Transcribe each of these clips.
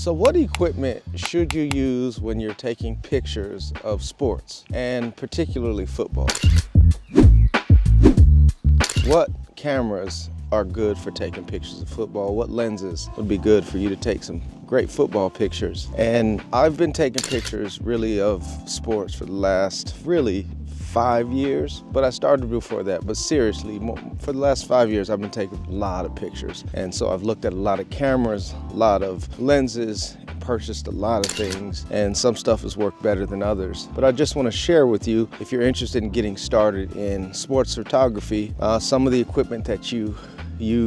So what equipment should you use when you're taking pictures of sports, and particularly football? What cameras are good for taking pictures of football? What lenses would be good for you to take some great football pictures? And I've been taking pictures really of sports for the last 5 years, but I started before that. But seriously, for the last 5 years, I've been taking a lot of pictures. And so I've looked at a lot of cameras, a lot of lenses, purchased a lot of things, and some stuff has worked better than others. But I just want to share with you, if you're interested in getting started in sports photography, some of the equipment that you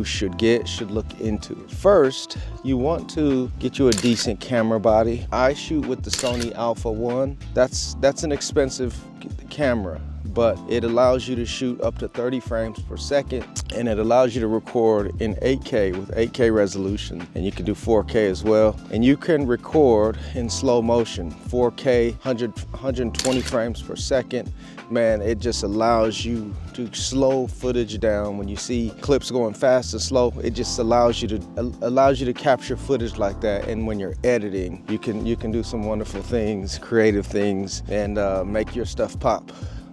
should look into. First, you want to get you a decent camera body. I shoot with the Sony Alpha 1. That's an expensive camera, but it allows you to shoot up to 30 frames per second, and it allows you to record in 8K with 8K resolution, and you can do 4K as well. And you can record in slow motion, 4K, 120 frames per second. Man, it just allows you to slow footage down. When you see clips going fast or slow, it just allows you to capture footage like that. And when you're editing, you can do some wonderful things, creative things, and make your stuff pop.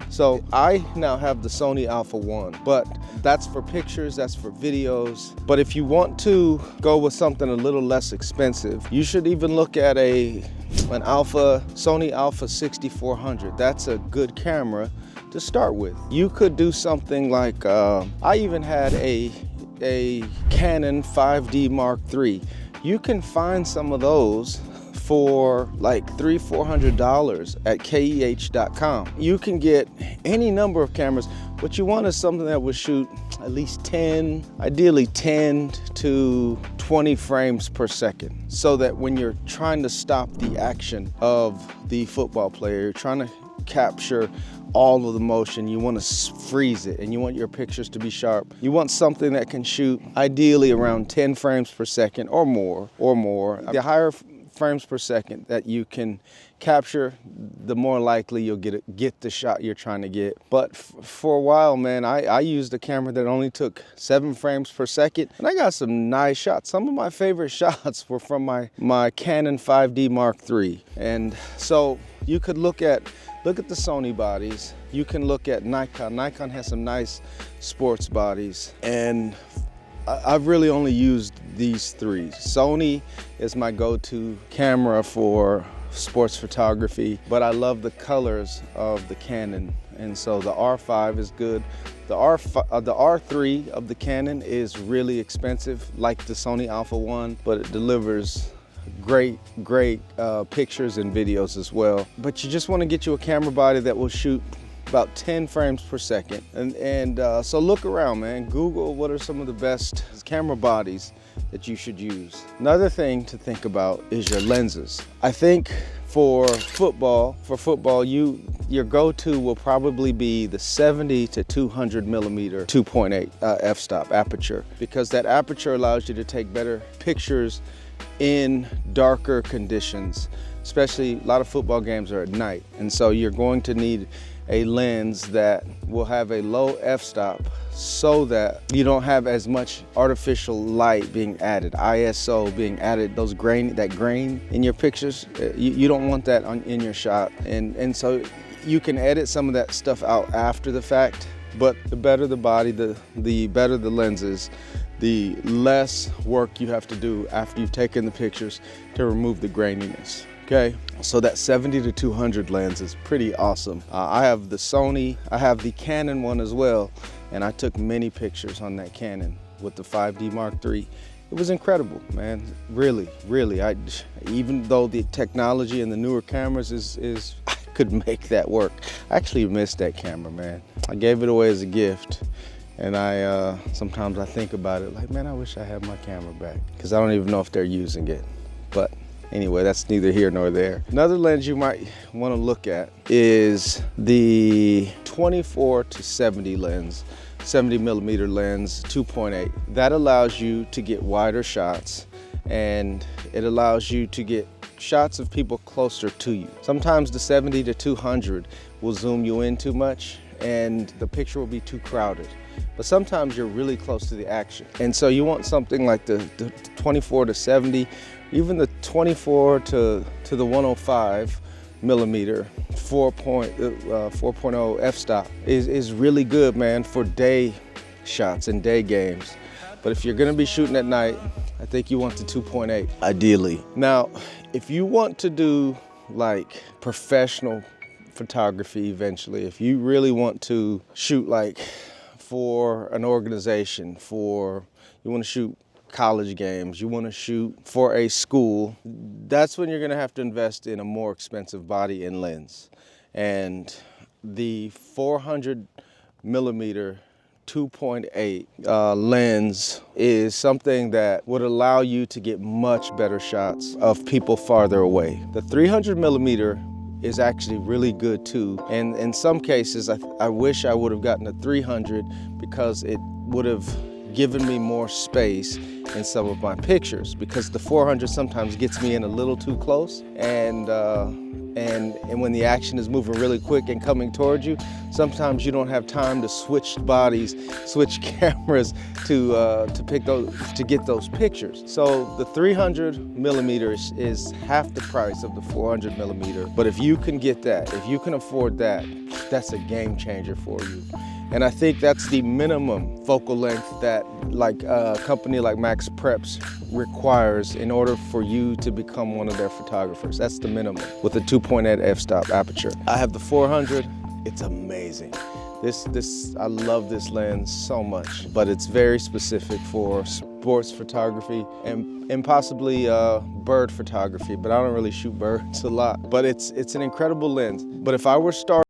So I now have the Sony Alpha 1, but that's for pictures, that's for videos. But if you want to go with something a little less expensive, you should even look at an Sony Alpha 6400. That's a good camera to start with. You could do something like, I even had a Canon 5D Mark III. You can find some of those for like $300-400 at keh.com. You can get any number of cameras. What you want is something that will shoot at least ideally 10 to 20 frames per second, so that when you're trying to stop the action of the football player, you're trying to capture all of the motion, you want to freeze it, and you want your pictures to be sharp. You want something that can shoot ideally around 10 frames per second or more. The higher frames per second that you can capture, the more likely you'll get the shot you're trying to get. But for a while, man, I used a camera that only took 7 frames per second, and I got some nice shots. Some of my favorite shots were from my Canon 5D Mark III. And so you could look at the Sony bodies. You can look at Nikon. Nikon has some nice sports bodies, and I've really only used these 3. Sony is my go-to camera for sports photography, but I love the colors of the Canon, and so the R5 is good. The R3 of the Canon is really expensive, like the Sony Alpha 1, but it delivers great pictures and videos as well. But you just want to get you a camera body that will shoot about 10 frames per second. And so look around, man. Google what are some of the best camera bodies that you should use. Another thing to think about is your lenses. I think for football, your go-to will probably be the 70 to 200 millimeter 2.8 f-stop aperture, because that aperture allows you to take better pictures in darker conditions. Especially a lot of football games are at night, and so you're going to need a lens that will have a low f-stop so that you don't have as much artificial light being added, ISO being added, that grain in your pictures. You don't want that in your shot, and so you can edit some of that stuff out after the fact. But the better the body, the better the lenses, the less work you have to do after you've taken the pictures to remove the graininess. Okay, so that 70 to 200 lens is pretty awesome. I have the Sony, I have the Canon one as well, and I took many pictures on that Canon with the 5D Mark III. It was incredible, man. Really. Even though the technology and the newer cameras I could make that work. I actually missed that camera, man. I gave it away as a gift, and sometimes I think about it like, man, I wish I had my camera back, because I don't even know if they're using it. But anyway, that's neither here nor there. Another lens you might want to look at is the 24 to 70 lens, 70 millimeter lens, 2.8. That allows you to get wider shots, and it allows you to get shots of people closer to you. Sometimes the 70 to 200 will zoom you in too much, and the picture will be too crowded. But sometimes you're really close to the action. And so you want something like the 24 to 70 Even the 24 to the 105 millimeter 4.0 f-stop is really good, man, for day shots and day games. But if you're gonna be shooting at night, I think you want the 2.8, ideally. Now, if you want to do like professional photography eventually, if you really want to shoot like for an organization, you want to shoot college games, you want to shoot for a school, that's when you're going to have to invest in a more expensive body and lens. And the 400 millimeter 2.8 lens is something that would allow you to get much better shots of people farther away. The 300 millimeter is actually really good too. And in some cases, I wish I would have gotten a 300 because it would have given me more space in some of my pictures, because the 400 sometimes gets me in a little too close, and when the action is moving really quick and coming towards you, sometimes you don't have time to switch bodies, switch cameras to get those pictures. So the 300 millimeters is half the price of the 400 millimeter. But if you can get that, if you can afford that, that's a game changer for you. And I think that's the minimum focal length that like a company like Max Preps requires in order for you to become one of their photographers. That's the minimum with a 2.8 f-stop aperture. I have the 400, it's amazing. I love this lens so much, but it's very specific for sports photography and possibly bird photography, but I don't really shoot birds a lot. But it's an incredible lens. But if I were starting